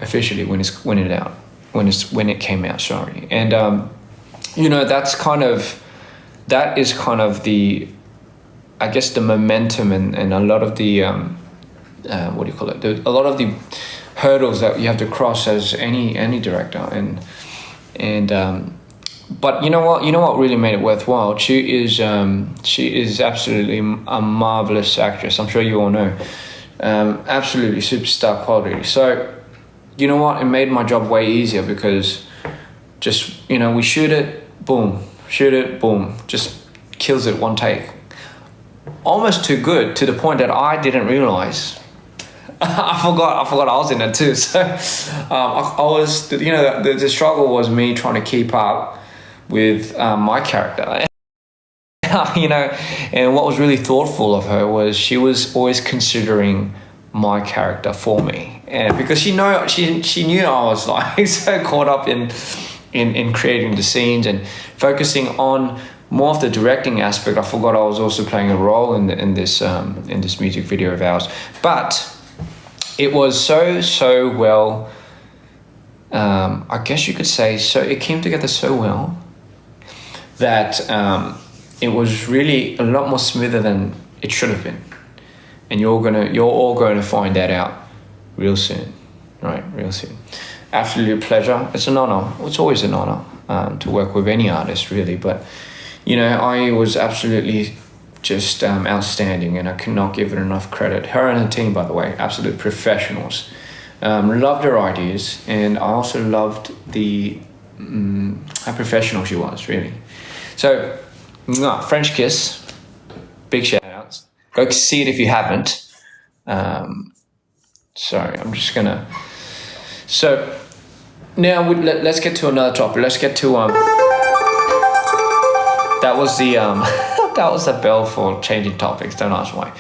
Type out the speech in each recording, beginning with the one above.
officially when it came out. Sorry, and you know, that is kind of the, I guess, the momentum and a lot of the what do you call it? A lot of the hurdles that you have to cross as any director, and but you know what really made it worthwhile. She is absolutely a marvelous actress. I'm sure you all know, absolutely superstar quality. So you know what, it made my job way easier because just, you know, we shoot it, boom, just kills it one take. Almost too good to the point that I didn't realize. I forgot I was in it too. So I was, you know, the struggle was me trying to keep up with my character. You know, and what was really thoughtful of her was she was always considering my character for me, and because she knew I was like so caught up in creating the scenes and focusing on more of the directing aspect. I forgot I was also playing a role in this music video of ours, but it was so well. I guess you could say so. It came together so well that it was really a lot more smoother than it should have been, and you're all going to find that out real soon, right? Real soon. Absolute pleasure. It's an honor. It's always an honor to work with any artist, really. But you know, I was absolutely just outstanding, and I could not give it enough credit. Her and her team, by the way, absolute professionals. Loved her ideas, and I also loved how professional she was, really. So, French Kiss, big shout outs. Go see it if you haven't. Sorry, I'm just gonna. So now let's get to another topic. Let's get to that was the that was the bell for changing topics. Don't ask why.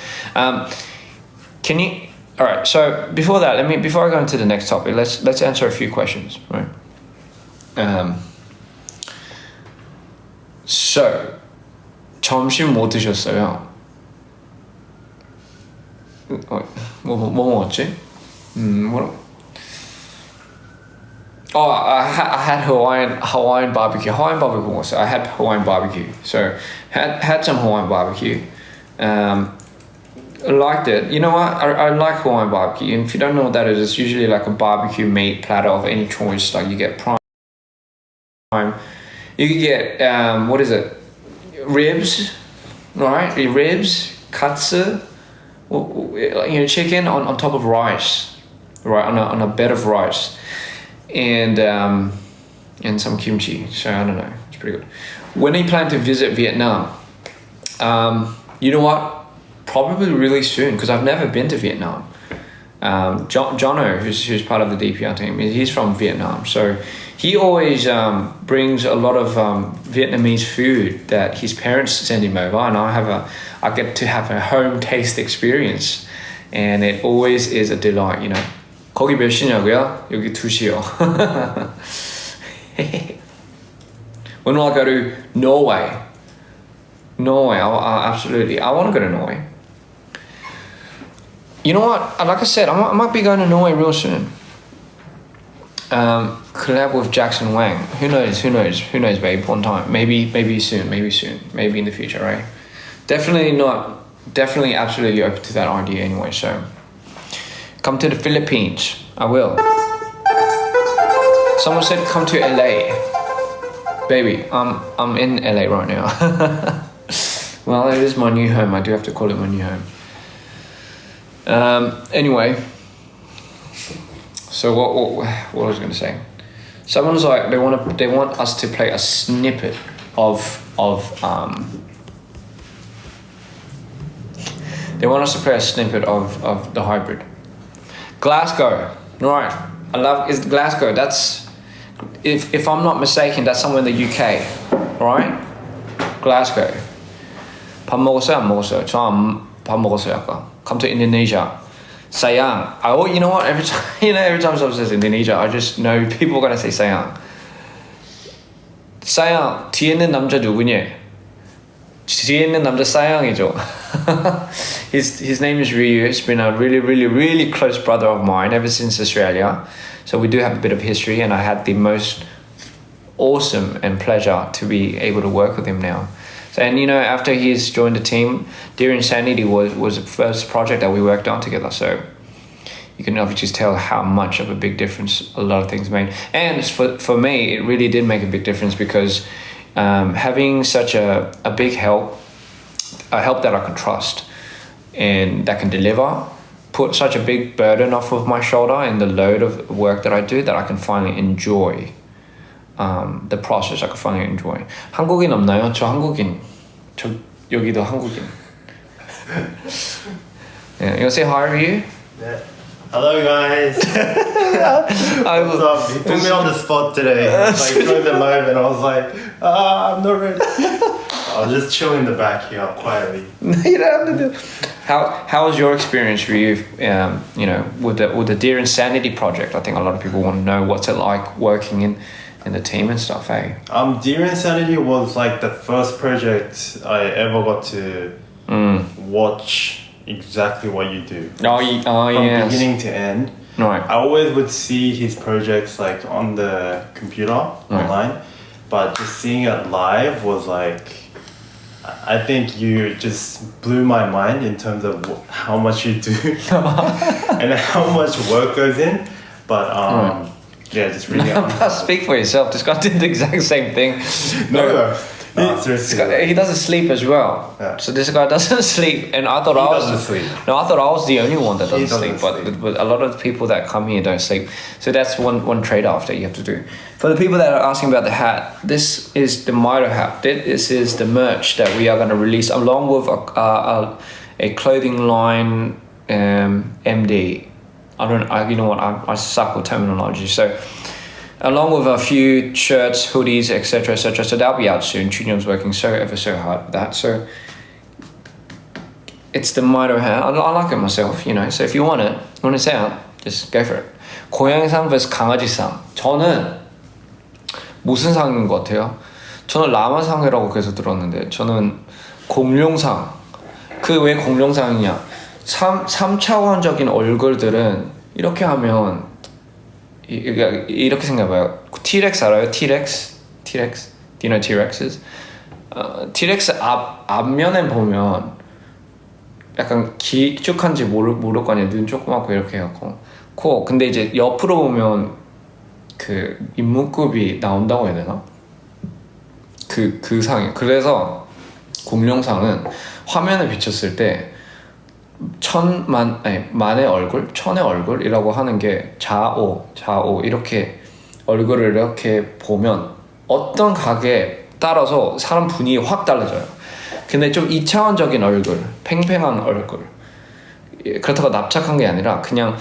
Can you? All right. So before that, before I go into the next topic, let's answer a few questions, right? So 점심 뭐 드셨어요? 뭐 먹었지? Oh, I had Hawaiian barbecue. Also, I had Hawaiian barbecue. So had some Hawaiian barbecue. I liked it. You know what? I like Hawaiian barbecue. And if you don't know what that is, it's usually like a barbecue meat platter of any choice. Like you get prime. You can get what is it? Ribs, right? Ribs, katsu, you know, chicken on top of rice, right? On a bed of rice. And some kimchi. So I don't know, it's pretty good. When are you planning to visit Vietnam? You know what? Probably really soon, because I've never been to Vietnam. Jono, who's part of the DPR team, he's from Vietnam. So he always brings a lot of Vietnamese food that his parents send him over, and I get to have a home taste experience, and it always is a delight, you know. 거기 몇 시냐고요? 여기 2시요. When will I go to Norway? Norway, absolutely. I want to go to Norway. You know what? Like I said, I might be going to Norway real soon. Collab with Jackson Wang. Who knows, babe? One time. Maybe soon. Maybe in the future, right? Definitely absolutely open to that idea anyway, so. Come to the Philippines. I will. Someone said come to LA. Baby, I'm in LA right now. Well, it is my new home. I do have to call it my new home. Anyway. So what was I going to say? Someone's like they want us to play a snippet of they want us to play a snippet of the hybrid. Glasgow, right? It's Glasgow. That's, if I'm not mistaken, that's somewhere in the UK, right? Glasgow. 밥 먹었어요? 안 먹었어요? 밥 먹었어요 아까. Come to Indonesia. Sayang. You know what? Every time someone says Indonesia, I just know people are gonna say sayang. Sayang. 뒤에 있는 남자 누구냐? 뒤에 있는 남자 싸양이죠. His name is Ryu. He's been a really close brother of mine ever since Australia. So we do have a bit of history, and I had the most awesome and pleasure to be able to work with him now. So, and you know, after he's joined the team, Dear Insanity was the first project that we worked on together. So you can obviously tell how much of a big difference a lot of things made. And for me, it really did make a big difference because having such a big help, a help that I can trust and that can deliver, put such a big burden off of my shoulder and the load of work that I do, that I can finally enjoy the process. I can finally enjoy. 한국인 없나요? 저 한국인. 저 여기도 한국인. Yeah, you want to say hi to you? Yeah. Hello guys. What's up? You put me on the spot today. Like during the live, and I was like, I'm not ready. I'll just chill in the back here quietly. You don't have to do. How was your experience for you? You know, with the Dear Insanity project. I think a lot of people want to know what's it like working in the team and stuff. Hey. Dear Insanity was like the first project I ever got to watch exactly what you do. From yes. beginning to end. Right. I always would see his projects like on the computer online, but just seeing it live was like, I think you just blew my mind in terms of how much you do and how much work goes in. But yeah, just really. Speak for yourself. This guy did the exact same thing. No. Seriously. He doesn't sleep as well. Yeah. So this guy doesn't sleep, and I thought No, I thought I was the only one that doesn't sleep. But a lot of the people that come here don't sleep. So that's one trade-off that you have to do. For the people that are asking about the hat, this is the Mito hat. This is the merch that we are going to release along with a clothing line MD. You know what? I suck with terminology. So. Along with a few shirts, hoodies, etc. So that'll be out soon. Chunyon's working so hard with that. So it's the Mito hat. I like it myself, you know. So if you want it, when it's out, just go for it. 고양이상 vs 강아지상. 저는 무슨 상인 것 같아요? 저는 라마상이라고 계속 들었는데 저는 공룡상. 그 왜 공룡상이냐? 3차원적인 얼굴들은 이렇게 하면 이렇게 생각해봐요. T-Rex 알아요? T-Rex? Do you know T-Rexes? T-Rex 앞면에 보면 약간 길쭉한지 모를 거 아니에요. 눈 조그맣고 이렇게 해갖고 코. 근데 이제 옆으로 보면 그 인문급이 나온다고 해야 되나? 그 상이. 그래서 공룡상은 화면에 비쳤을 때 만의 얼굴, 천의 얼굴이라고 하는 게 좌오 이렇게 얼굴을 이렇게 보면 어떤 각에 따라서 사람 분위기 확 달라져요. 근데 좀 2차원적인 얼굴, 팽팽한 얼굴, 그렇다고 납작한 게 아니라 그냥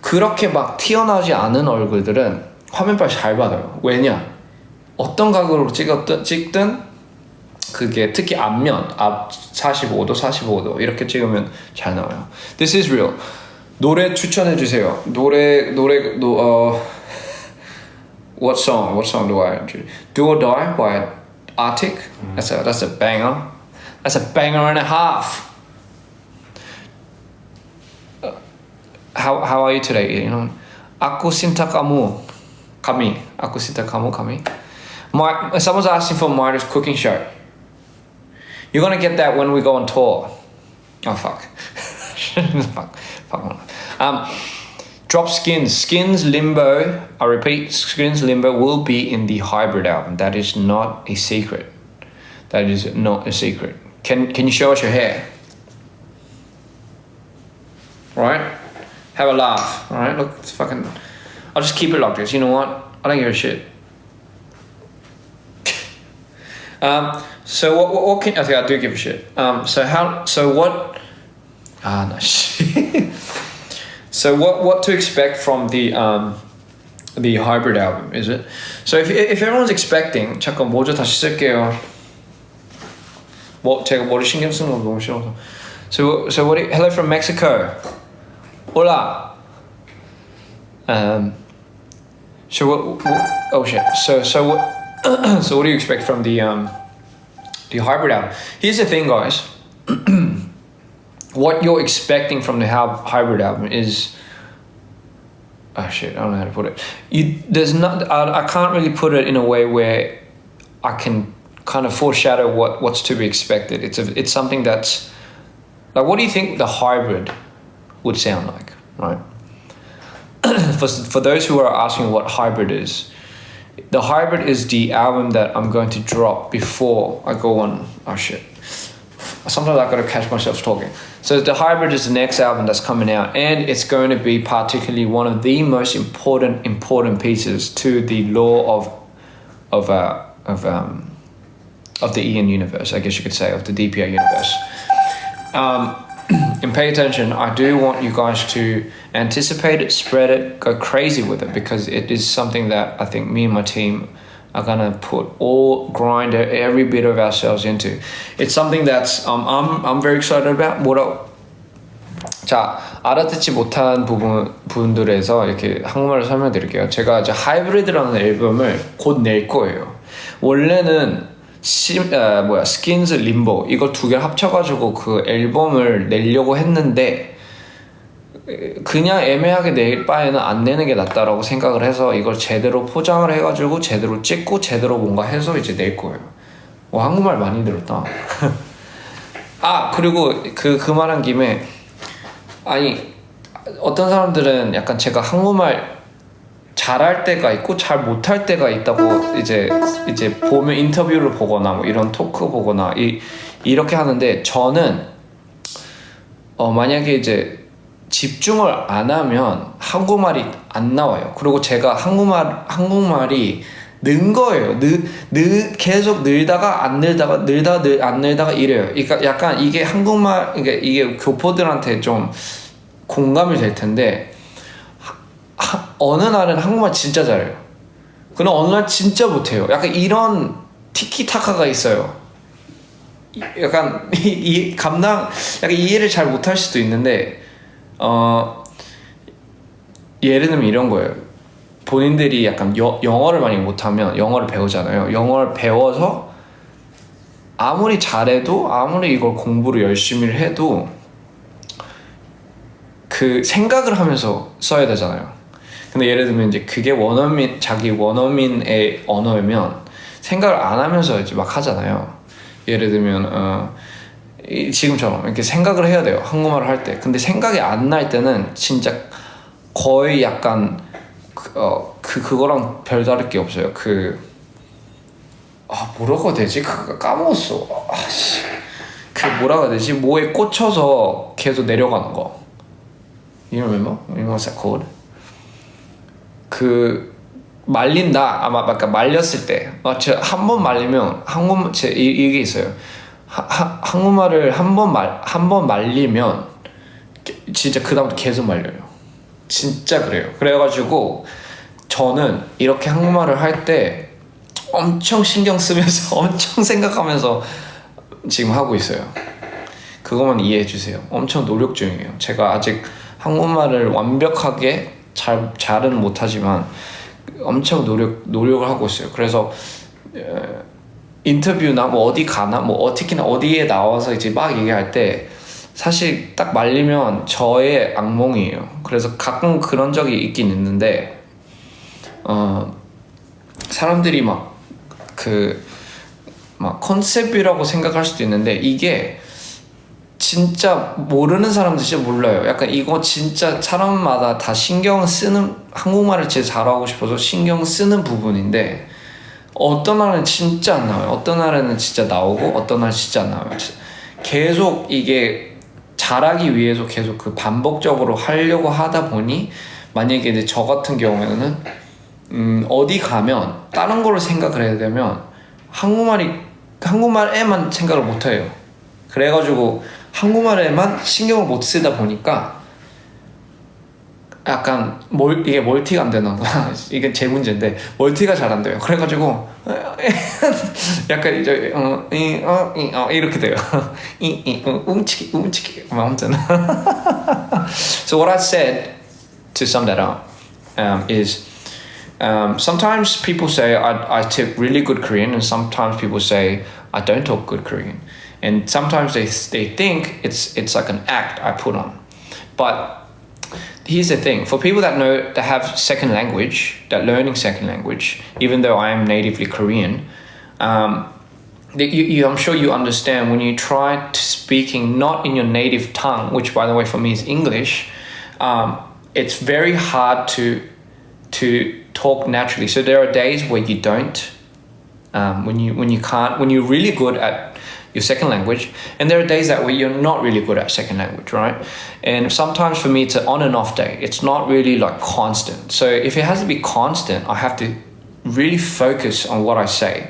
그렇게 막 튀어나오지 않은 얼굴들은 화면빨 잘 받아요. 왜냐? 어떤 각으로 찍든 그게 특히 앞면, 앞 45도 이렇게 찍으면 잘 나와요. This is real. 노래 추천해 주세요. What song do I do? Do or Die by Arctic. That's a banger. That's a banger and a half. How are you today? You know, aku cinta kamu, kami. Aku cinta kamu, kami. Someone's asking for Marta's cooking show. You're gonna get that when we go on tour. Oh fuck. fuck. Drop Skins Limbo. I repeat, Skins Limbo will be in the hybrid album. That is not a secret. Can you show us your hair? Alright? Have a laugh. Alright? Look, it's fucking. I'll just keep it like this. You know what? I don't give a shit. So what can I think I do give a shit. So what to expect from the hybrid album, is it? So if everyone's expecting, 잠깐 모자 다시 쓸게요. 제가 머리 신경 쓰는 거 너무 싫어서. So hello from Mexico. Hola. So what do you expect from the the hybrid album. Here's the thing, guys. What you're expecting from the hybrid album is, oh shit, I don't know how to put it. There's not. I can't really put it in a way where I can kind of foreshadow what's to be expected. It's something that's like, what do you think the hybrid would sound like, right? For those who are asking what hybrid is, the hybrid is the album that I'm going to drop before I go on. Oh shit. Sometimes I gotta catch myself talking. So the hybrid is the next album that's coming out, and it's going to be particularly one of the most important pieces to the law of the IAN universe, I guess you could say, of the DPR universe. And pay attention. I do want you guys to anticipate it, spread it, go crazy with it, because it is something that I think me and my team are gonna grind every bit of ourselves into. It's something that's I'm very excited about. 자, 알아듣지 못한 부분들에서 이렇게 한국말로 설명드릴게요. 제가 이제 하이브리드라는 앨범을 곧 낼 거예요. 원래는 스킨즈 림보 이걸 두 개를 합쳐가지고 그 앨범을 내려고 했는데, 그냥 애매하게 낼 바에는 안 내는 게 낫다라고 생각을 해서 이걸 제대로 포장을 해가지고 제대로 찍고 제대로 뭔가 해서 이제 낼 거예요. 와, 한국말 많이 들었다. 아, 그리고 그 말한 김에, 아니, 어떤 사람들은 약간 제가 한국말 잘할 때가 있고 잘 못할 때가 있다고 이제 보면 인터뷰를 보거나 뭐 이런 토크 보거나 이렇게 하는데, 저는 만약에 이제 집중을 안 하면 한국말이 안 나와요. 그리고 제가 한국말이 는 거예요. 계속 늘다가 안 늘다가 안 늘다가 이래요. 그러니까 약간 이게 한국말, 이게 교포들한테 좀 공감이 될 텐데, 어느 날은 한국말 진짜 잘해요. 그럼 어느 날 진짜 못해요. 약간 이런 티키타카가 있어요. 약간 약간 이해를 잘 못할 수도 있는데, 예를 들면 이런 거예요. 본인들이 약간 영어를 많이 못하면 영어를 배우잖아요. 영어를 배워서 아무리 잘해도, 아무리 이걸 공부를 열심히 해도 그 생각을 하면서 써야 되잖아요. 근데 예를 들면 이제 그게 자기 원어민의 언어면 생각을 안 하면서 이제 막 하잖아요. 예를 들면 지금처럼 이렇게 생각을 해야 돼요, 한국말을 할 때. 근데 생각이 안 날 때는 진짜 거의 약간 그거랑 별다를 게 없어요. 뭐라고 해야 되지? 그거 까먹었어. 뭐라고 해야 되지? 뭐에 꽂혀서 계속 내려가는 거. You remember? What's that called? 말린다. 아마 아까 말렸을 때. 한 번 말리면 이게 있어요. 한국말을 한 번 말리면 진짜 그 다음부터 계속 말려요. 진짜 그래요. 그래가지고 저는 이렇게 한국말을 할 때 엄청 신경 쓰면서 엄청 생각하면서 지금 하고 있어요. 그것만 이해해 주세요. 엄청 노력 중이에요. 제가 아직 한국말을 완벽하게 잘은 못하지만 엄청 노력을 하고 있어요. 그래서 인터뷰나 뭐 어디 가나 뭐 특히나 어디에 나와서 이제 막 얘기할 때 사실 딱 말리면 저의 악몽이에요. 그래서 가끔 그런 적이 있긴 있는데, 사람들이 막 컨셉이라고 생각할 수도 있는데, 이게 진짜 모르는 사람들 진짜 몰라요. 약간 이거 진짜 사람마다 다 신경 쓰는, 한국말을 진짜 잘하고 싶어서 신경 쓰는 부분인데, 어떤 날은 진짜 안 나와요. 어떤 날에는 진짜 나오고 어떤 날은 진짜 안 나와요. 계속 이게 잘하기 위해서 계속 반복적으로 하려고 하다 보니, 만약에 이제 저 같은 경우에는 어디 가면 다른 거를 생각을 해야 되면 한국말에만 생각을 못 해요. 그래가지고 한국말에만 신경을 못 쓰다 보니까 약간 이게 멀티가 안 되나 봐. 이게 제 문제인데 멀티가 잘 안 돼요. 그래가지고 약간 이제 이렇게 돼요. 움치기 아무튼. So what I said to sum that up is sometimes people say I speak really good Korean, and sometimes people say I don't talk good Korean. And sometimes they think it's like an act I put on. But here's the thing, for people that have second language, that learning second language, even though I am natively Korean, I'm sure you understand when you try to speaking not in your native tongue, which by the way for me is English, it's very hard to talk naturally. So there are days where you don't, when you're really good at your second language, and there are days that where you're not really good at second language, right? And sometimes for me it's an on and off day. It's not really like constant. So if it has to be constant, I have to really focus on what I say.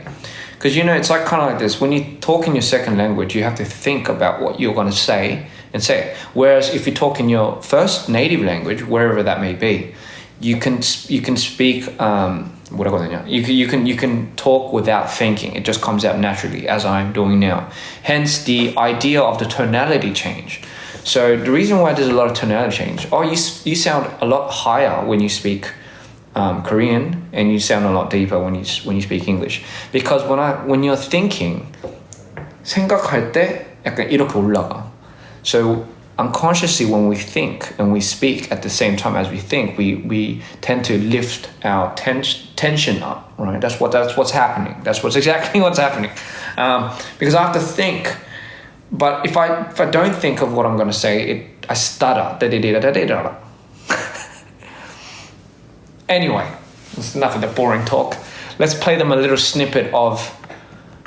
Because it's like kind of like this, when you talk in your second language, you have to think about what you're going to say and say it. Whereas if you talk in your first native language, wherever that may be, you can speak, you can talk without thinking. It just comes out naturally, as I'm doing now. Hence the idea of the tonality change. So the reason why there's a lot of tonality change, you sound a lot higher when you speak Korean, and you sound a lot deeper when you speak English. Because when you're thinking, 생각할 때 약간 이렇게 올라가. So unconsciously, when we think and we speak at the same time as we think, we tend to lift our tension up, right? That's what's happening. That's exactly what's happening. Because I have to think, but if I don't think of what I'm going to say, I stutter. Anyway, it's enough of the boring talk. Let's play them a little snippet of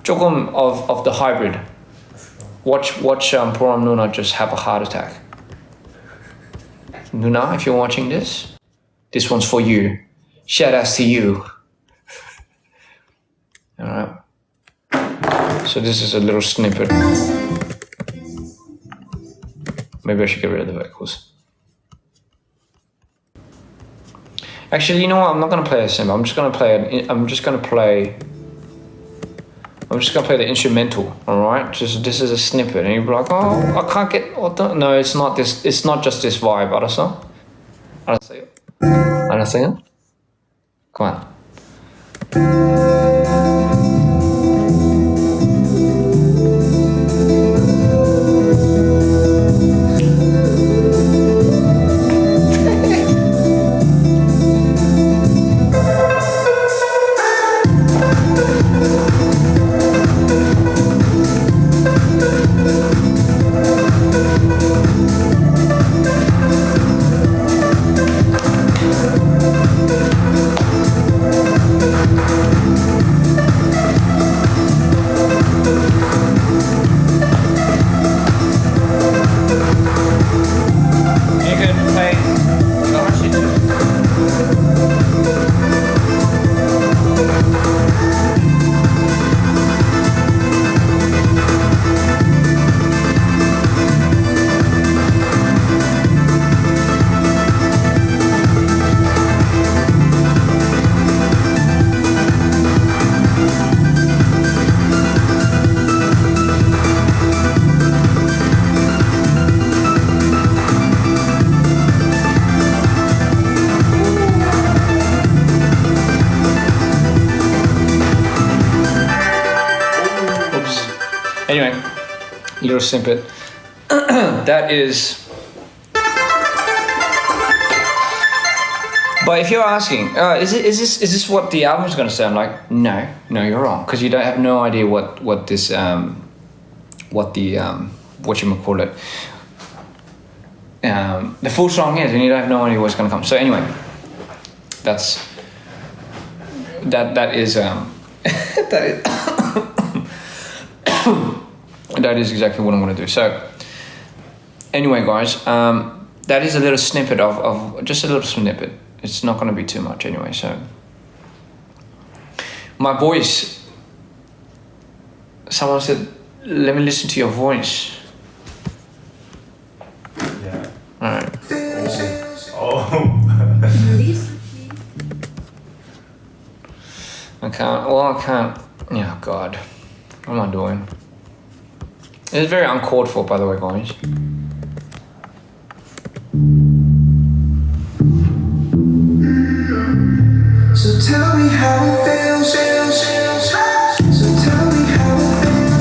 조금 of the hybrid. Watch Poram Nuna just have a heart attack. Nuna, if you're watching this one's for you. Shout outs to you. Alright. So this is a little snippet. Maybe I should get rid of the vocals. Actually, you know what? I'm not gonna play a snippet. I'm just gonna play the instrumental, alright? This is a snippet, and you'll be like, oh, I can't get... No, it's not this. It's not just this vibe, 알았어? 알았어요? Come on. Anyway, little snippet. That is... But if you're asking, is this what the album's going to sound like? No, you're wrong, because you don't have no idea what whatchamacallit, the full song is, and you don't have no idea what's going to come. So anyway, that is that is exactly what I'm going to do. So anyway, guys, that is a little snippet of just a little snippet. It's not going to be too much anyway. So my voice, someone said, let me listen to your voice. Yeah. All right. Oh. I can't. Yeah, God. What am I doing? It's very uncalled for, by the way, guys. So tell me how it feels. So tell me how it feels.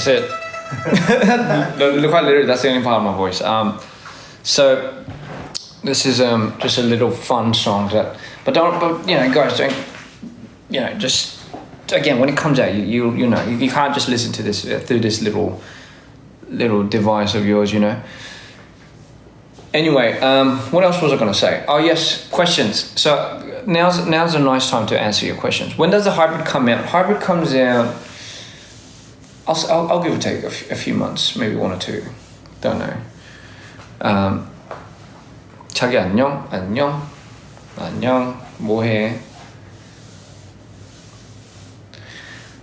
That's it. Quite literally, that's the only part of my voice. So this is just a little fun song but guys, don't, just again, when it comes out, you can't just listen to this through this little device of yours, Anyway, what else was I going to say? Oh yes, questions. So now's a nice time to answer your questions. When does the hybrid come out? Hybrid comes out, I'll give or take a few months, maybe 1 or 2. Don't know. 자기 안녕, 뭐해?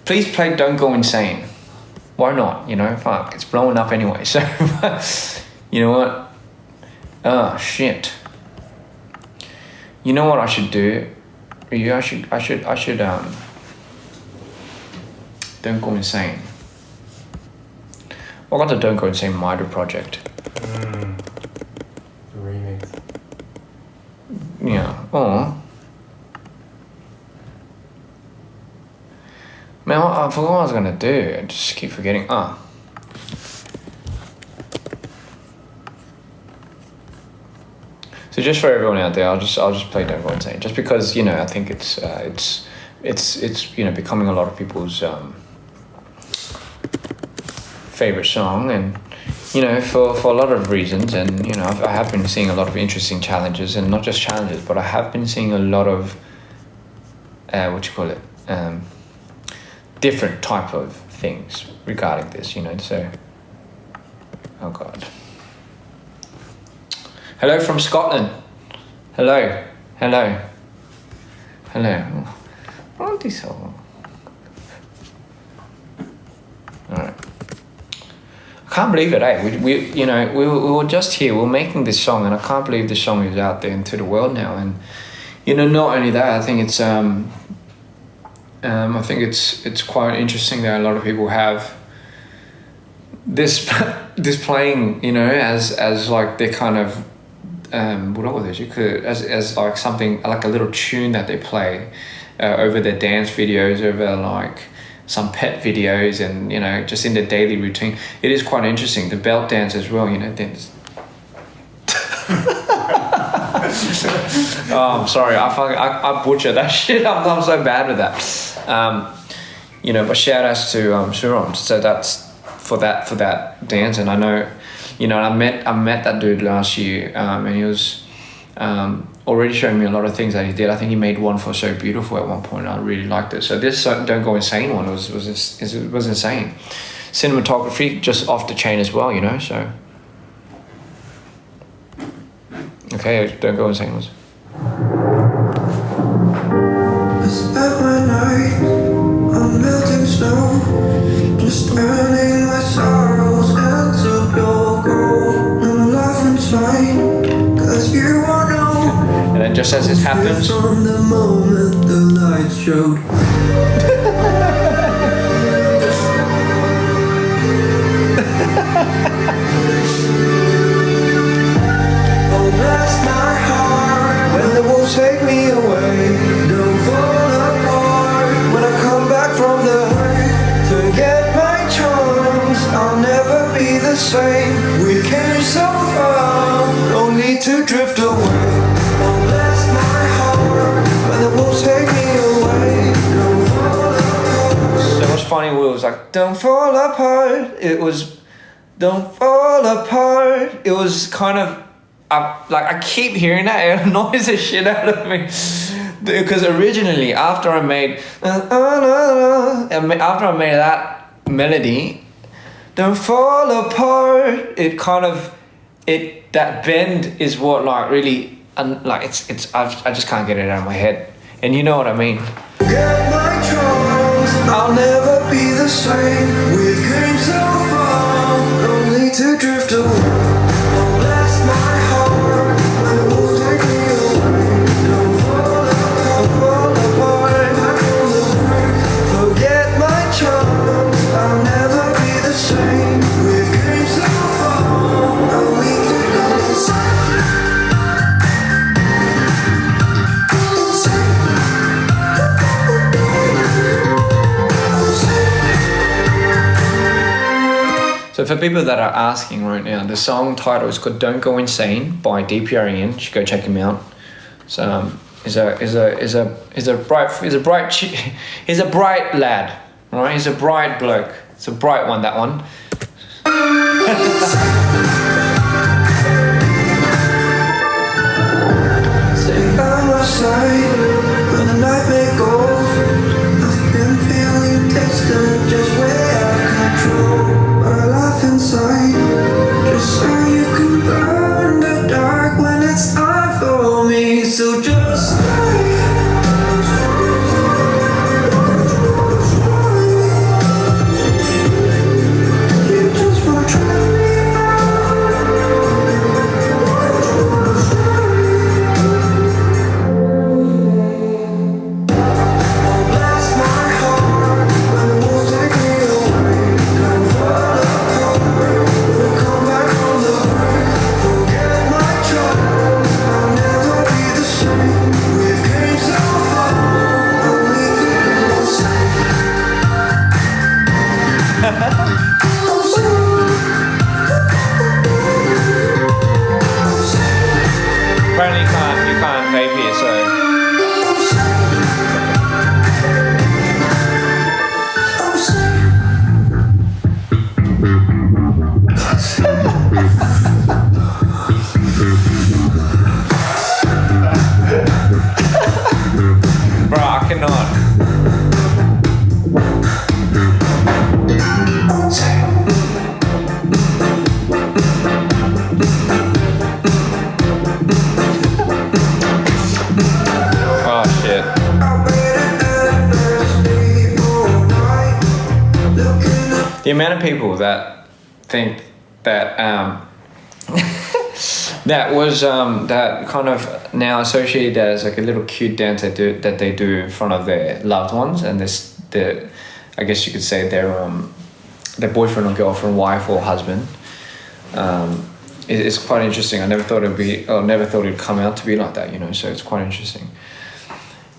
Please play Don't Go Insane. Why not? Fuck, it's blowing up anyway. So, you know what? Oh shit. You know what I should do? I should Don't Go Insane. I got the Don't Go Insane Mido project. Remix. Yeah. Oh. Man, I forgot what I was gonna do. I just keep forgetting. So just for everyone out there, I'll just play Don't Go Insane, just because I think it's becoming a lot of people's favorite song, and for a lot of reasons, and I have been seeing a lot of interesting challenges, and not just challenges, but I have been seeing a lot of different type of things regarding this, so oh god. Hello from Scotland. Hello. Oh, this all right. I can't believe it, eh? We were just here. We're making this song, and I can't believe this song is out there into the world now. And not only that, I think it's quite interesting that a lot of people have this playing, as like their kind of as like something like a little tune that they play over their dance videos, over like some pet videos, and just in their daily routine. It is quite interesting. The belt dance as well, Oh, I'm sorry. I butchered that shit. I'm so bad with that. But shout outs to Suron. So that's for that dance, and I know, I met that dude last year, and he was already showing me a lot of things that he did. I think he made one for So Beautiful at one point. I really liked it. So this Don't Go Insane one was insane. Cinematography just off the chain as well, So okay, Don't Go Insane was. I spent my night on melting snow, just earning my sorrows into your gold. And I'm laughing fine, 'cause you won't know. And then just as this happens, from the moment the lights showed. Oh, bless my heart when the wolves take me away. Don't fall apart when I come back from the hurt. Forget my charms, I'll never be the same. We came so far, no need to drift away. Oh, bless my heart when the wolves take me away. Don't fall apart. so much funny. Will was like, "Don't fall apart." It was, "Don't fall apart." It was kind of, I keep hearing that. It annoys the shit out of me, because originally after I made that melody, "Don't fall apart," it kind of, that bend is what like really, I just can't get it out of my head, and you know what I mean. Get my charms, I'll never be the same. We came so far, only to drift away. Oh, bless my heart when the wolves take me away. Don't fall apart, forget my charms, I'll never be the same. We came so far, only to drift away. So for people that are asking right now, the song title is called "Don't Go Insane" by DPR IAN. You should go check him out. So he's a bright lad, right? He's a bright bloke. It's a bright one, that one. Stay by my side when the nightmare goes. I've been feeling distant, just way out of control. But I laugh inside, just so you can burn the dark when it's time for me. So just stay. You just won't try me bless my heart when the wolves take me away. Gonna fall apart when I come back from the break. Forget my troubles, I'll never be the same. We've came so far, I'm leaving the same. I'm safe. I'm safe. Apparently you can't vape here, so I'm safe. I'm safe. bro, I cannot. I'm safe. Oh shit. I waited endlessly all night, looking up. The amount of people that think that that was that kind of now associated as like a little cute dance that they do in front of their loved ones, and I guess you could say their boyfriend or girlfriend, wife or husband. It's quite interesting. I never thought it'd come out to be like that, you know. So it's quite interesting.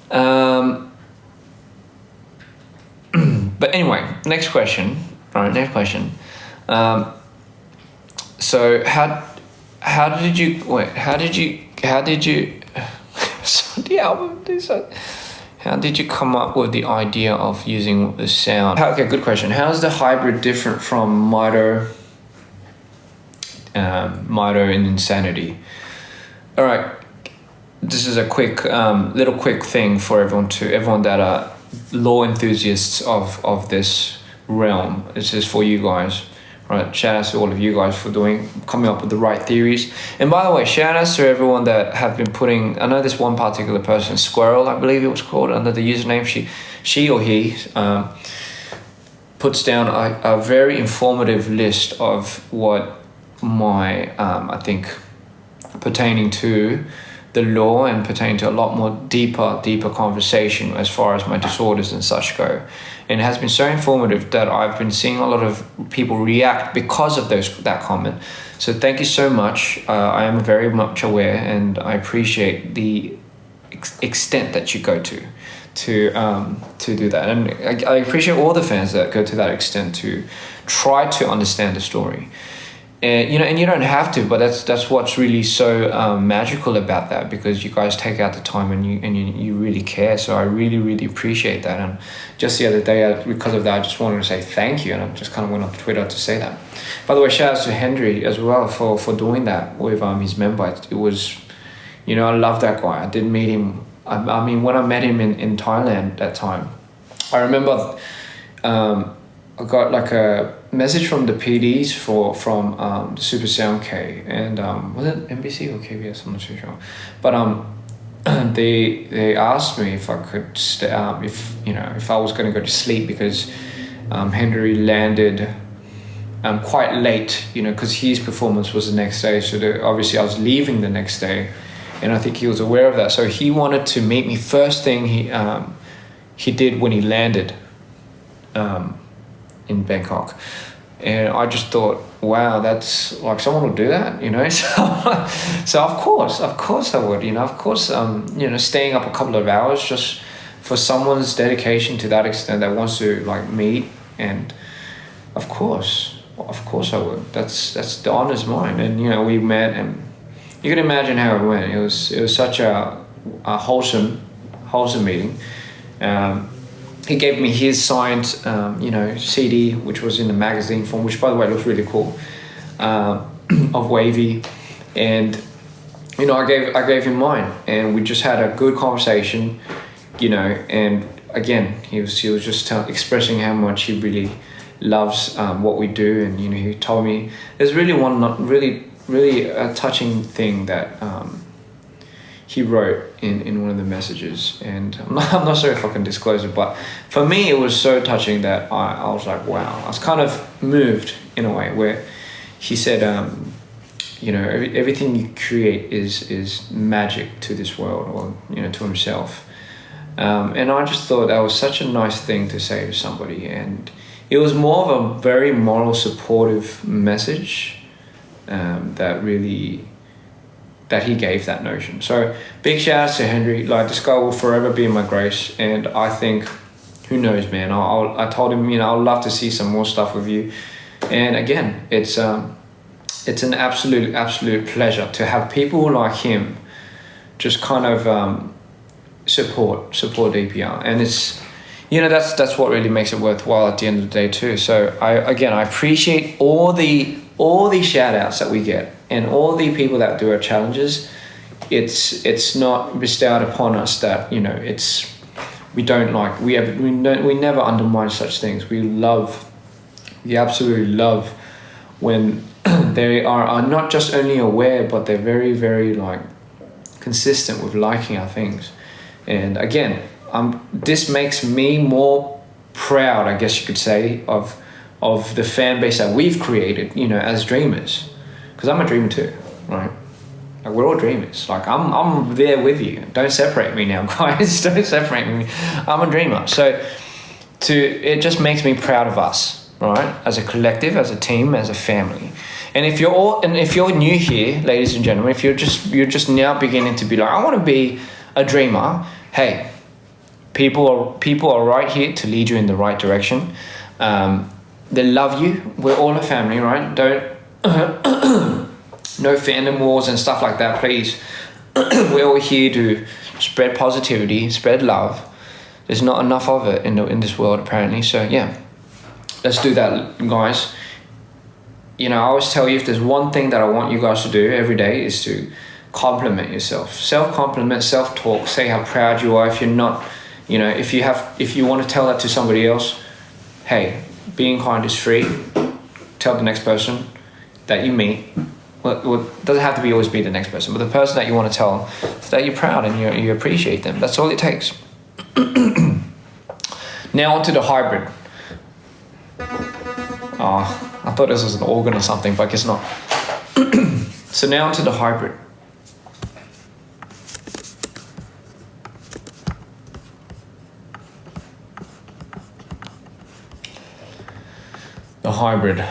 But anyway, next question. All right, next question. So how did you so the album how did you come up with the idea of using the sound? Okay, good question. How is the hybrid different from Mito and Insanity? All right, this is a quick little quick thing for everyone that are law enthusiasts of this realm. This is for you guys. Right, shout out to all of you guys for coming up with the right theories. And by the way, shout out to everyone that have been putting, I know this one particular person, Squirrel, I believe it was called, under the username, she or he puts down a very informative list of what my, I think, pertaining to the law and pertaining to a lot more deeper conversation as far as my disorders and such go. And it has been so informative that I've been seeing a lot of people react because of that comment. So thank you so much. I am very much aware, and I appreciate the extent that you go to do that. And I appreciate all the fans that go to that extent to try to understand the story. And you don't have to, but that's what's really so magical about that, because you guys take out the time and you really care. So I really appreciate that. And just the other day, because of that, I just wanted to say thank you, and I just kind of went on Twitter to say that. By the way, shout out to Henry as well for doing that with his member. It was, I love that guy. I did meet him. I mean, when I met him in Thailand that time, I remember I got like a message from the PDs from the Super Sound K, and was it NBC or KBS? I'm not too sure, but they asked me if I could if I was going to go to sleep, because Henry landed quite late, because his performance was the next day, so obviously I was leaving the next day, and I think he was aware of that, so he wanted to meet me first thing he did when he landed in Bangkok. And I just thought, wow, that's like, someone would do that, so of course I would, of course, staying up a couple of hours just for someone's dedication to that extent that wants to like meet, and of course well, of course I would. That's the honor's mine. And you know, we met, and you can imagine how it went. It was such a wholesome meeting. He gave me his signed, CD, which was in the magazine form, which by the way looks really cool, of Wavy, and you know, I gave him mine, and we just had a good conversation, you know, and again, he was just expressing how much he really loves what we do, and you know, he told me there's really really a touching thing that he wrote in one of the messages, and I'm not sure if I can disclose it, but for me it was so touching that I was like, wow. I was kind of moved in a way, where he said, you know, everything you create is magic to this world, or you know, to himself, and I just thought that was such a nice thing to say to somebody, and it was more of a very moral, supportive message that he gave that notion. So big shout out to Henry. Like, this guy will forever be in my grace, and I think, who knows, man, I told him, you know, I'd love to see some more stuff with you, and again, it's an absolute pleasure to have people like him just kind of support DPR, and it's, you know, that's what really makes it worthwhile at the end of the day too. So I appreciate all the shout outs that we get, and all the people that do our challenges. It's not bestowed upon us that, you know, we never undermine such things. We absolutely love when they are not just only aware, but they're very, very like consistent with liking our things. And again, this makes me more proud, I guess you could say, of the fan base that we've created, you know, as dreamers. Because I'm a dreamer too, right? Like, we're all dreamers. Like, I'm there with you. Don't separate me now, guys. Don't separate me. I'm a dreamer. So it just makes me proud of us, right? As a collective, as a team, as a family. And if you're new here, ladies and gentlemen, if you're just now beginning to be like, I want to be a dreamer, hey, people are right here to lead you in the right direction. They love you. We're all a family, right? Don't no fandom wars and stuff like that, please. We're all here to spread positivity, spread love. There's not enough of it in this world, apparently. So yeah, let's do that, guys. You know, I always tell you, if there's one thing that I want you guys to do every day, is to compliment yourself. Self-compliment, self-talk, say how proud you are. If you're not, you know, if you want to tell that to somebody else, hey, being kind is free. Tell the next person that you meet. Well, it doesn't have to always be the next person, but the person that you want to tell that you're proud and you appreciate them. That's all it takes. Now onto the hybrid. Oh, I thought this was an organ or something, but I guess not. So now onto the hybrid. The hybrid.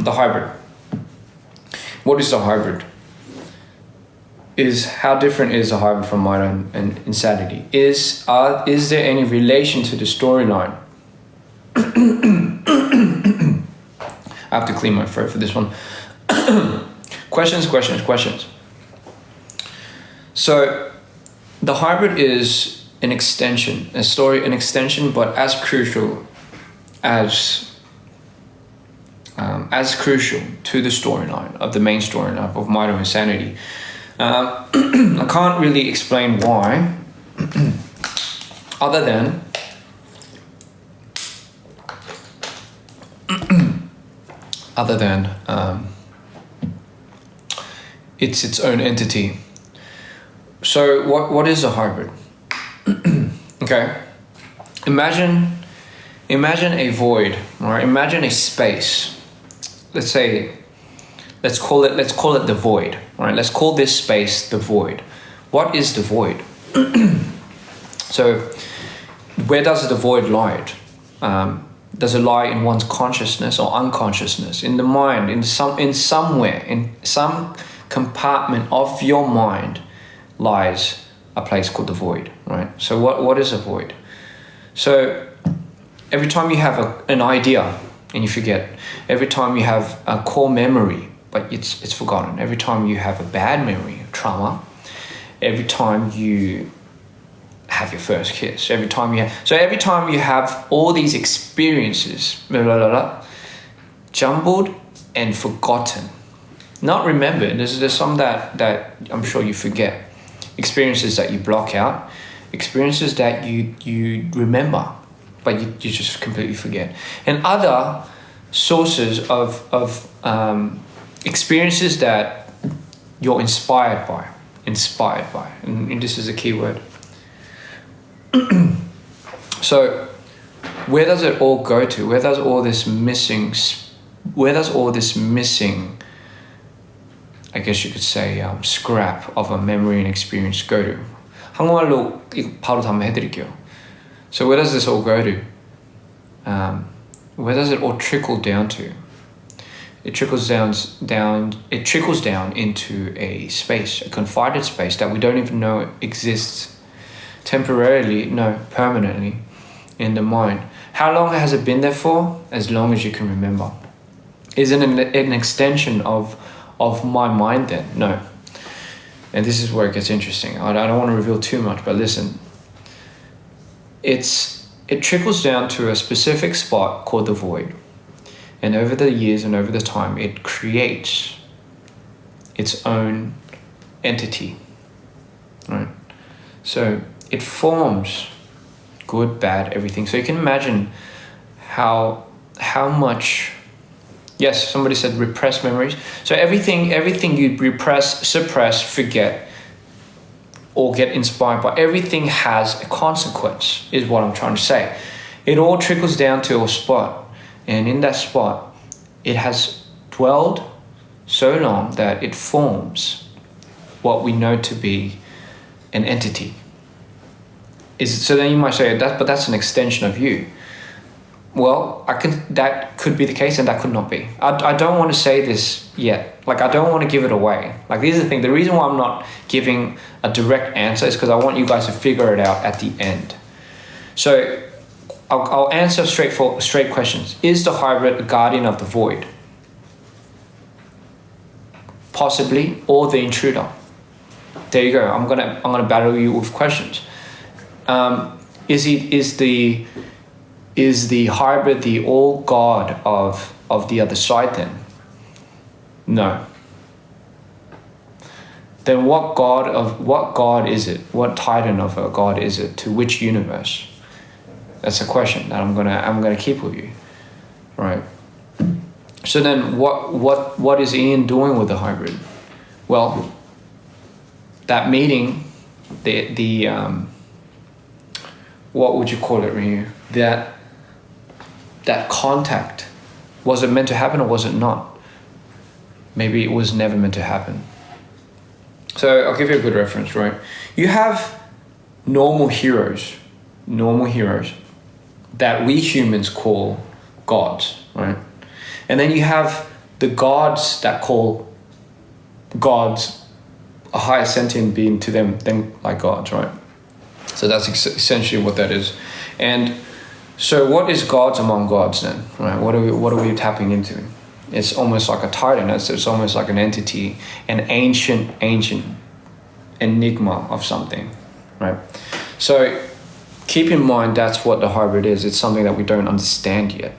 The hybrid. What is the hybrid? Is how different is a hybrid from Mito and Insanity? Is there any relation to the storyline? I have to clear my throat for this one. Questions. So the hybrid is an extension, an extension, but as crucial to the storyline of the main storyline of Mito Insanity. I can't really explain why, other than it's its own entity. So what is a hybrid? Okay, imagine a void, or imagine a space. Let's call it the void. All right, let's call this space the void. What is the void? So where does the void lie? does it lie in one's consciousness or unconsciousness? In the mind, in somewhere, in some compartment of your mind lies a place called the void, right? So what is a void? So every time you have an idea and you forget, every time you have a core memory, but it's forgotten, every time you have a bad memory, trauma, every time you have your first kiss, every time you have all these experiences, jumbled and forgotten, not remembered. There's some that I'm sure you forget, experiences that you block out, experiences that you remember, but you just completely forget, and other sources of experiences that you're inspired by, and this is a key word. So where does it all go to? Where does all this missing, I guess you could say, scrap of a memory and experience go to? 한국말로 이거 바로 답해드릴게요. So where does this all go to? Where does it all trickle down to? It trickles down into a space, a confined space that we don't even know exists temporarily, no, permanently in the mind. How long has it been there for? As long as you can remember. Is it an extension of my mind then? No. And this is where it gets interesting. I don't want to reveal too much, but listen. It trickles down to a specific spot called the void. And over the years and over the time, it creates its own entity, right? So it forms good, bad, everything. So you can imagine how much, yes, somebody said repressed memories. So everything you repress, suppress, forget, or get inspired by, everything has a consequence, is what I'm trying to say. It all trickles down to a spot. And in that spot, it has dwelled so long that it forms what we know to be an entity. So then you might say, but that's an extension of you. Well, that could be the case and that could not be. I don't want to say this yet. Like, I don't want to give it away. Like, these are the things. The reason why I'm not giving a direct answer is because I want you guys to figure it out at the end. So I'll answer straight questions. Is the hybrid a guardian of the void? Possibly, or the intruder. There you go. I'm gonna battle you with questions. Is the hybrid the all god of the other side then? No. Then what god is it? What titan of a god is it? To which universe? That's a question that I'm gonna keep with you, right? So then, what is Ian doing with the hybrid? Well, that meeting, the what would you call it, Ryu? That contact, was it meant to happen or was it not? Maybe it was never meant to happen. So I'll give you a good reference, right? You have normal heroes that we humans call gods, right? And then you have the gods that call gods a higher sentient being to them than like gods, right? So that's essentially what that is. And so what is gods among gods then, right? What are we tapping into? It's almost like a titan. It's almost like an entity, an ancient enigma of something, right? So keep in mind that's what the hybrid is. It's something that we don't understand yet.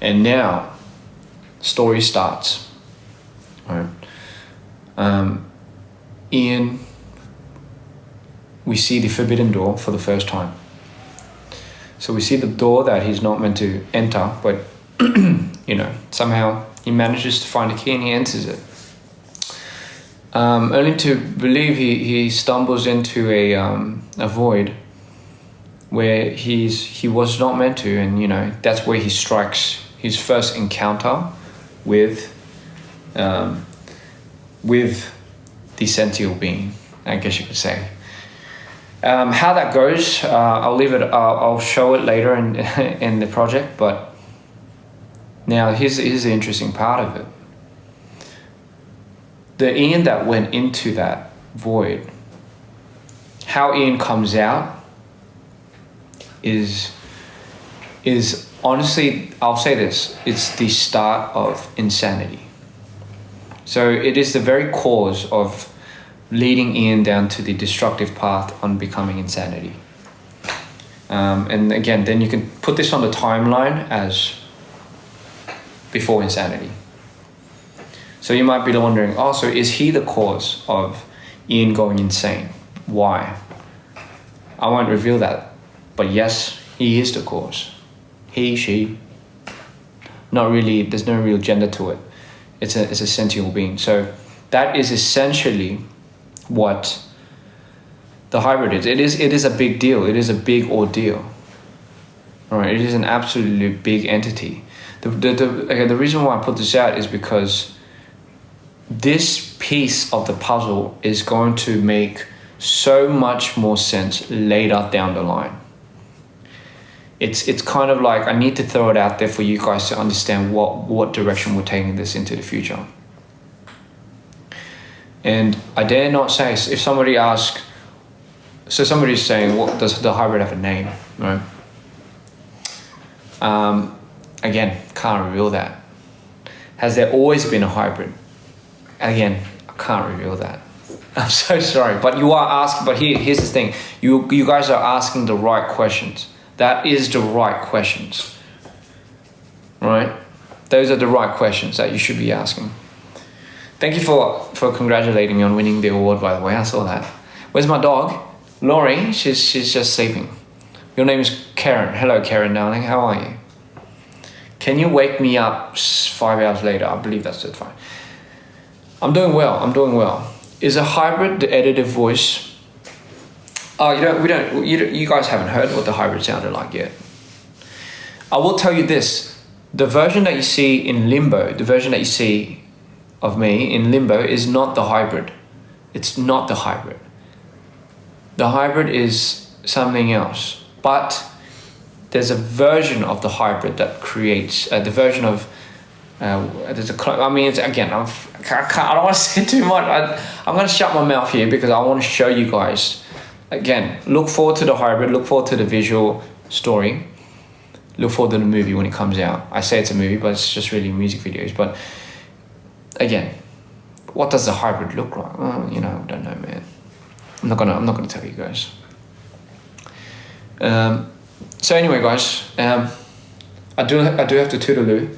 And now, story starts, right? Ian, we see the forbidden door for the first time. So we see the door that he's not meant to enter, but somehow he manages to find a key and he enters it. Only to believe he stumbles into a void where he was not meant to, and that's where he strikes his first encounter with the sentient being, I guess you could say. How that goes, I'll leave it. I'll show it later in in the project. But now here's the interesting part of it. The Ian that went into that void, how Ian comes out is honestly, I'll say this, it's the start of insanity. So it is the very cause of leading Ian down to the destructive path on becoming insanity. And again, then you can put this on the timeline as before insanity. So you might be wondering, oh, so is he the cause of Ian going insane? Why? I won't reveal that, but yes, he is the cause. He, she, not really, there's no real gender to it. It's a sentient being. So that is essentially what the hybrid is. It is a big deal. It is a big ordeal. All right, it is an absolutely big entity. The reason why I put this out is because this piece of the puzzle is going to make so much more sense later down the line. It's kind of like I need to throw it out there for you guys to understand what direction we're taking this into the future. And I dare not say, if somebody asks, so somebody's saying, what does the hybrid have a name, right? Again, can't reveal that. Has there always been a hybrid? Again, I can't reveal that. I'm so sorry, but you are asking, but here's the thing. You guys are asking the right questions. That is the right questions, right? Those are the right questions that you should be asking. Thank you for congratulating me on winning the award, by the way. I saw that. Where's my dog? Laurie, she's just sleeping. Your name is Karen. Hello, Karen, darling. How are you? Can you wake me up 5 hours later? I believe that's it, fine. I'm doing well. Is a hybrid the edited voice? Oh, you guys haven't heard what the hybrid sounded like yet. I will tell you this. The version that you see in Limbo, the version that you see of me in Limbo is not the hybrid. It's not the hybrid. The hybrid is something else. But there's a version of the hybrid that creates, the version of, there's a, I mean, it's, again, I don't want to say too much. I'm going to shut my mouth here because I want to show you guys. Again, look forward to the hybrid, look forward to the visual story, look forward to the movie when it comes out. I say it's a movie, but it's just really music videos. But again, what does the hybrid look like? Well, I don't know, man. I'm not gonna tell you guys. So anyway, guys, I do have to toodaloo.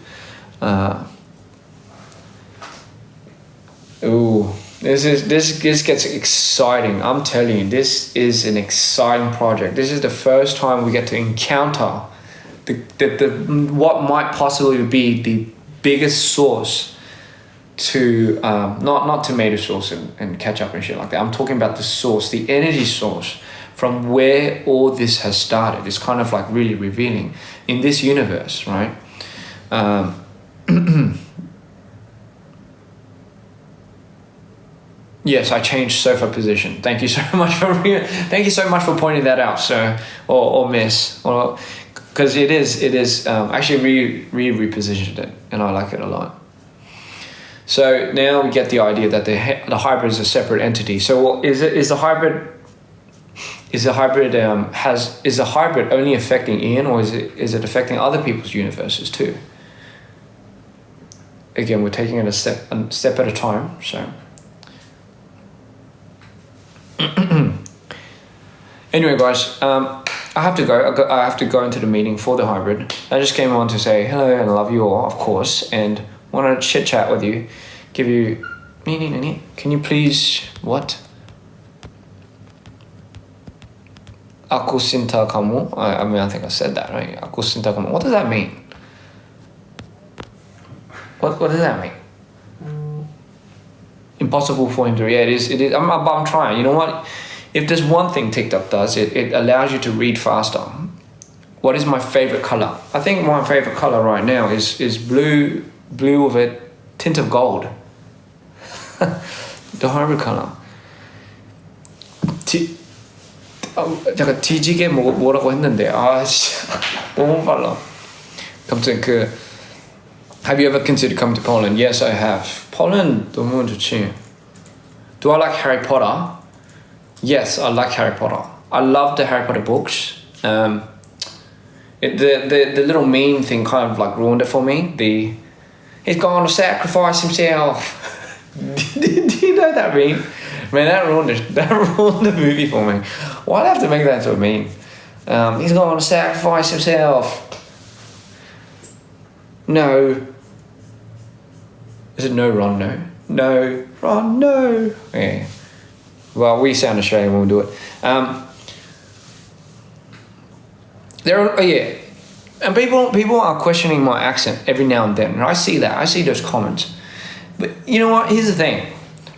This gets exciting. I'm telling you, this is an exciting project. This is the first time we get to encounter the what might possibly be the biggest source to not tomato sauce and ketchup and shit like that. I'm talking about the source, the energy source from where all this has started. It's kind of like really revealing in this universe, right? Yes, I changed sofa position. Thank you so much for pointing that out, sir, or miss, or because it is actually repositioned it, and I like it a lot. So now we get the idea that the hybrid is a separate entity. So is the hybrid only affecting Ian, or is it affecting other people's universes too? Again, we're taking it a step at a time. So anyway, guys, I have to go. I have to go into the meeting for the hybrid. I just came on to say hello and love you all, of course, and want to chit chat with you. Give you. Can you please what? Aku cinta kamu. I mean, I think I said that, right? Aku cinta kamu. What does that mean? What does that mean? Impossible for him to. Yeah, it is. I'm trying. You know what? If there's one thing TikTok does, it allows you to read faster. What is my favorite color? I think my favorite color right now is blue with a tint of gold. The hybrid color. 제가 뒤지게 뭐라고 했는데 진짜 너무 빨라. 아무튼 have you ever considered coming to Poland? Yes, I have. Poland 너무 좋지. Do I like Harry Potter? Yes, I like Harry Potter. I love the Harry Potter books. The little meme thing kind of like ruined it for me. He's going to sacrifice himself. Do you know that meme? Man, that ruined it. That ruined the movie for me. Why'd I have to make that into a meme? He's going to sacrifice himself. No. Is it no, Ron? No. No, Ron, no. Yeah. Well, we sound Australian when we do it. And people are questioning my accent every now and then. And I see that. I see those comments. But you know what? Here's the thing.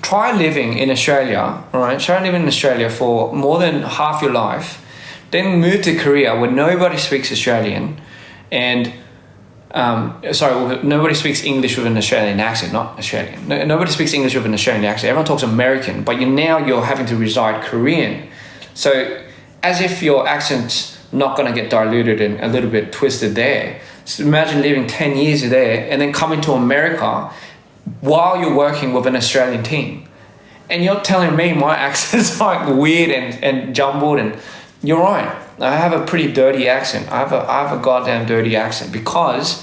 Try living in Australia, right? Try living in Australia for more than half your life. Then move to Korea where nobody speaks Australian. And, nobody speaks English with an Australian accent, not Australian. Nobody speaks English with an Australian accent. Everyone talks American, but you're having to reside Korean. So as if your accent's not going to get diluted and a little bit twisted there. So imagine living 10 years there and then coming to America while you're working with an Australian team. And you're telling me my accent's like weird and jumbled, and you're right. I have a pretty dirty accent. I have a goddamn dirty accent because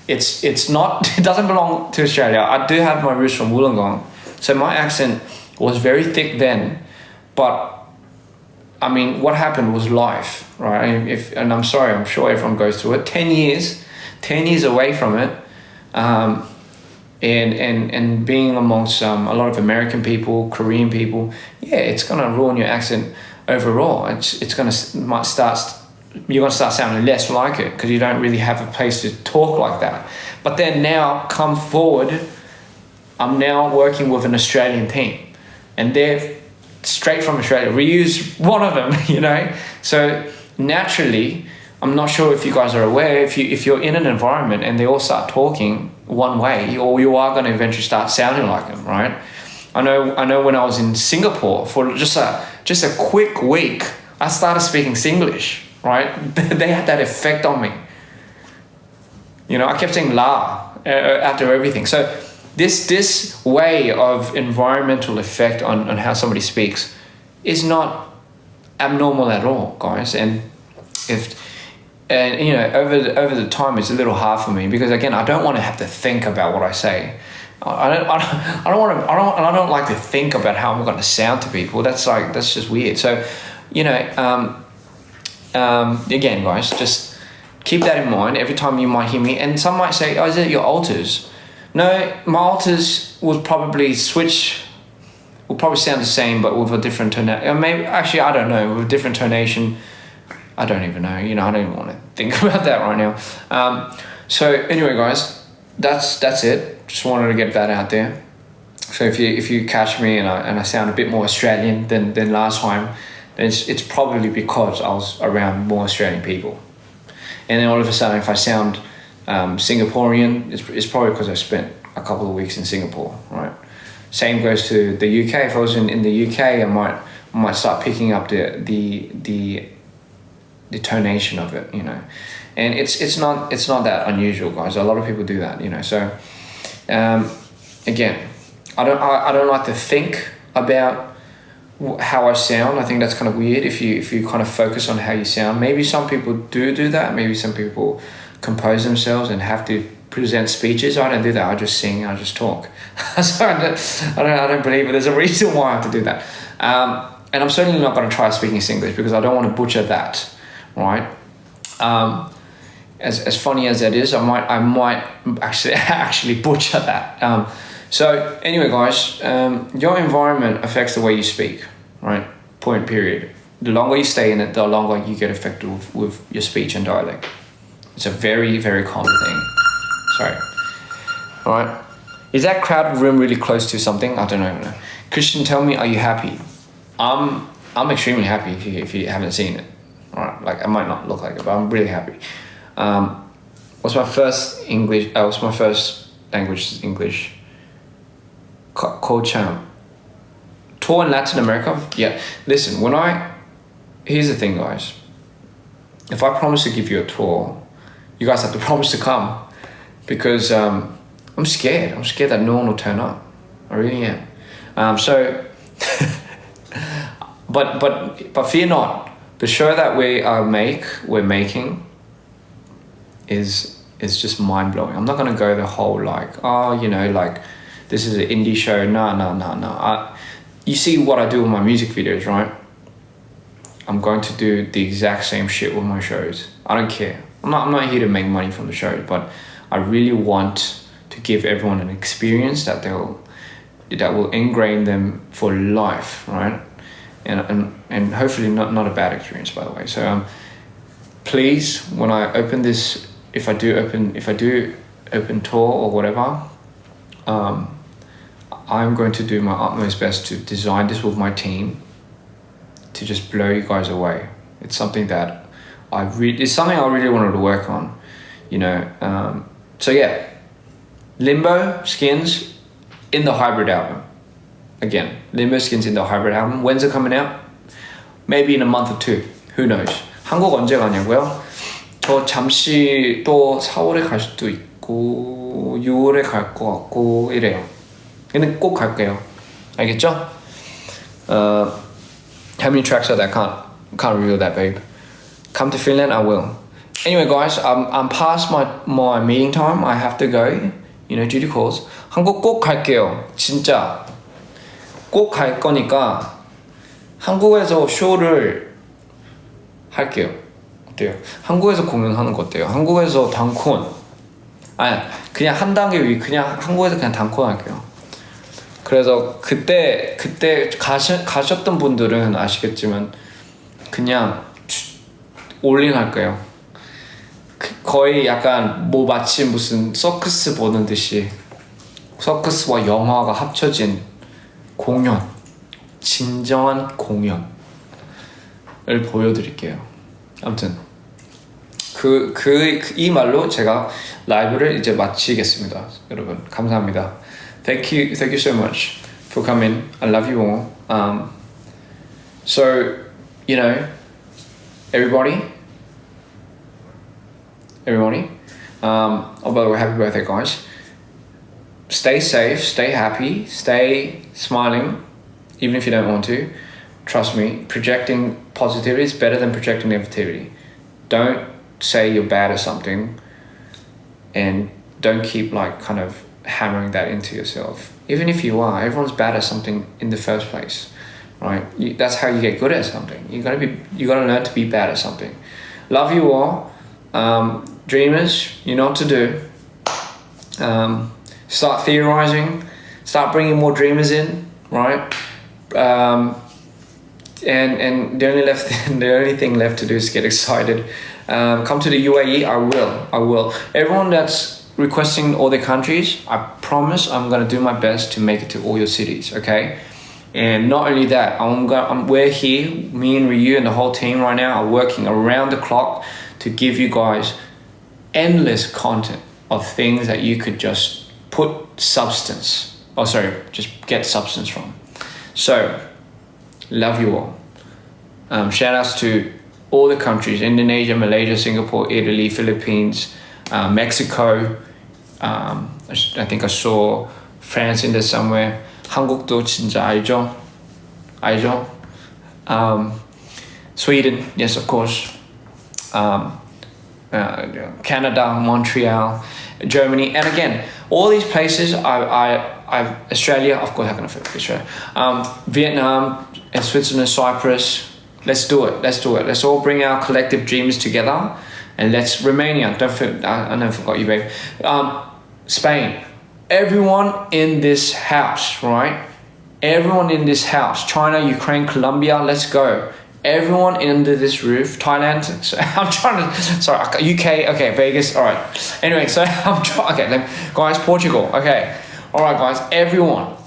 it's not, it doesn't belong to Australia. I do have my roots from Wollongong. So my accent was very thick then, but I mean, what happened was life, right? And I'm sorry, I'm sure everyone goes through it. 10 years away from it, and being amongst a lot of American people, Korean people, yeah, it's gonna ruin your accent overall. You're gonna start sounding less like it because you don't really have a place to talk like that. But then now, come forward, I'm now working with an Australian team, and they're straight from Australia. Reuse one of them, you know. So naturally, I'm not sure if you guys are aware, if you're in an environment and they all start talking one way, or you are going to eventually start sounding like them, right? I know when I was in Singapore for just a quick week, I started speaking Singlish, right? They had that effect on me. You know, I kept saying la after everything. So this way of environmental effect on how somebody speaks is not abnormal at all, guys. And you know, over the time, it's a little hard for me because again, I don't want to have to think about what I say. I don't like to think about how I'm going to sound to people. That's just weird. So, you know, again, guys, just keep that in mind every time you might hear me. And some might say, "Oh, is it your alters?" No, my alters will probably sound the same, but with a different tonation. Maybe actually, I don't know, with a different tonation. I don't even know. You know, I don't even want to think about that right now. So anyway, guys, that's it. Just wanted to get that out there. So if you catch me and I sound a bit more Australian than last time, then it's probably because I was around more Australian people. And then all of a sudden, if I sound Singaporean, it's probably because I spent a couple of weeks in Singapore, right? Same goes to the UK. If I was in the UK, I might start picking up the tonation of it, you know. And it's not that unusual, guys. A lot of people do that, you know. So again, I don't like to think about how I sound. I think that's kind of weird if you kind of focus on how you sound. Maybe some people do that. Maybe some people compose themselves and have to present speeches. I don't do that. I just sing. I just talk. So I don't believe it. There's a reason why I have to do that. And I'm certainly not going to try speaking Singlish because I don't want to butcher that, right? As funny as that is, I might actually butcher that. So anyway, guys, your environment affects the way you speak, right? Point period. The longer you stay in it, the longer you get affected with your speech and dialect. It's a very, very common thing. Sorry. All right. Is that crowded room really close to something? I don't know. Christian, tell me, are you happy? I'm extremely happy if you haven't seen it. All right. Like, I might not look like it, but I'm really happy. What's my first language is English. Cold champ. Tour in Latin America? Yeah. Listen, when I here's the thing, guys. If I promise to give you a tour, you guys have to promise to come, because I'm scared. I'm scared that no one will turn up. I really am. But fear not. The show that we're making is just mind blowing. I'm not gonna go the whole like, oh, you know, like this is an indie show. No. You see what I do with my music videos, right? I'm going to do the exact same shit with my shows. I don't care. I'm not here to make money from the shows, but I really want to give everyone an experience that will ingrain them for life, right? And hopefully not a bad experience, by the way. So please, when I open this, if I do open tour or whatever, I'm going to do my utmost best to design this with my team to just blow you guys away. It's something that I really wanted to work on, you know. So yeah, Limbo Skins in the hybrid album. Again, Limbo Skins in the hybrid album. When's it coming out? Maybe in a month or two. Who knows? 한국 언제 가냐고요? 저 잠시 또 4월에 갈 수도 있고 6월에 갈 것 같고 이래요. 근데 꼭 갈게요. 알겠죠? How many tracks are there? Can't reveal that, babe. Come to Finland, I will. Anyway, guys, I'm past my meeting time. I have to go. You know, duty calls. 한국 꼭 갈게요. 진짜 꼭 갈 거니까 한국에서 쇼를 할게요. 어때요? 한국에서 공연하는 거 어때요? 한국에서 단콘. 아니, 그냥 한 단계 위, 그냥 한국에서 그냥 단콘 할게요. 그래서 그때 가셨던 분들은 아시겠지만 그냥 올린 할 거예요. 거의 약간 뭐 마치 무슨 서커스 보는 듯이 서커스와 영화가 합쳐진 공연, 진정한 공연을 보여드릴게요. 아무튼 이 말로 제가 라이브를 이제 마치겠습니다. 여러분 감사합니다. Thank you so much for coming. I love you all. So, you know, everybody. Oh, by the way, happy birthday, guys. Stay safe, stay happy, stay smiling, even if you don't want to. Trust me, projecting positivity is better than projecting negativity. Don't say you're bad at something and don't keep like kind of hammering that into yourself. Even if you are, everyone's bad at something in the first place, right? That's how you get good at something. You gotta learn to be bad at something. Love you all. Dreamers, you know what to do. Start theorizing, start bringing more dreamers in, right? And the only thing left to do is get excited. Come to the UAE, I will. Everyone that's requesting all the countries, I promise I'm gonna do my best to make it to all your cities, okay? And not only that, we're here, me and Ryu and the whole team right now are working around the clock to give you guys endless content of things that you could just just get substance from. So, love you all. Shout outs to all the countries: Indonesia, Malaysia, Singapore, Italy, Philippines, Mexico. I think I saw France in there somewhere. 한국도 진짜 알죠? Sweden, yes, of course. Canada, Montreal, Germany, and again, all these places. Australia, of course. How can I forget Australia? Vietnam and Switzerland, Cyprus. Let's do it. Let's all bring our collective dreams together, and let's Romania. I never forgot you, babe. Spain. Everyone in this house, right? Everyone in this house. China, Ukraine, Colombia. Let's go. Everyone under this roof. Thailand. UK. Okay, Vegas. All right. Anyway, so I'm trying. Okay, guys, Portugal. Okay. All right, guys. Everyone,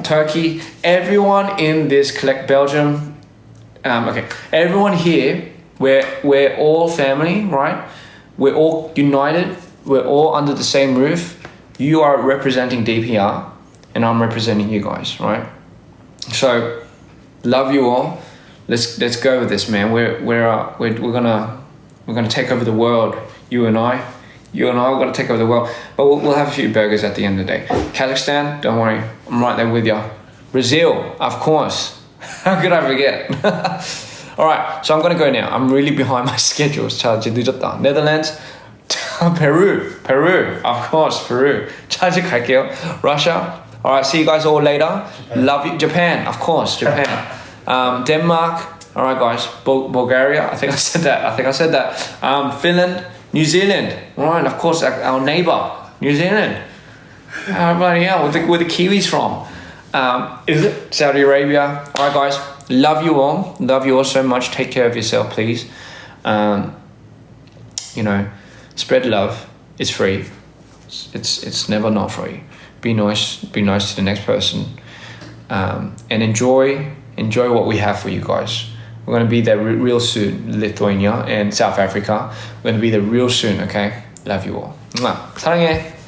Turkey. Everyone in this Belgium. Okay. Everyone here. We're all family, right? We're all united. We're all under the same roof. You are representing DPR, and I'm representing you guys, right? So, love you all. let's go with this, man. We're gonna take over the world. You and I, we're gonna take over the world. But we'll have a few burgers at the end of the day. Kazakhstan, don't worry, I'm right there with you. Brazil, of course. How could I forget? All right, so I'm gonna go now. I'm really behind my schedule. 자, 이제 늦었다. Netherlands, Peru, of course, Peru. 자, 이제 갈게요. Russia. All right, see you guys all later. Love you. Japan, of course, Japan. Denmark. All right, guys. Bulgaria. I think I said that. Finland, New Zealand. All right, of course, our neighbor, New Zealand. Bloody hell, where the Kiwis from? Is it Saudi Arabia? All right, guys. Love you all. Love you all so much. Take care of yourself, please. You know, spread love. It's free. It's never not free. Be nice to the next person, and enjoy what we have for you guys. We're gonna be there real soon, Lithuania and South Africa. We're gonna be there real soon, okay? Love you all. 사랑해.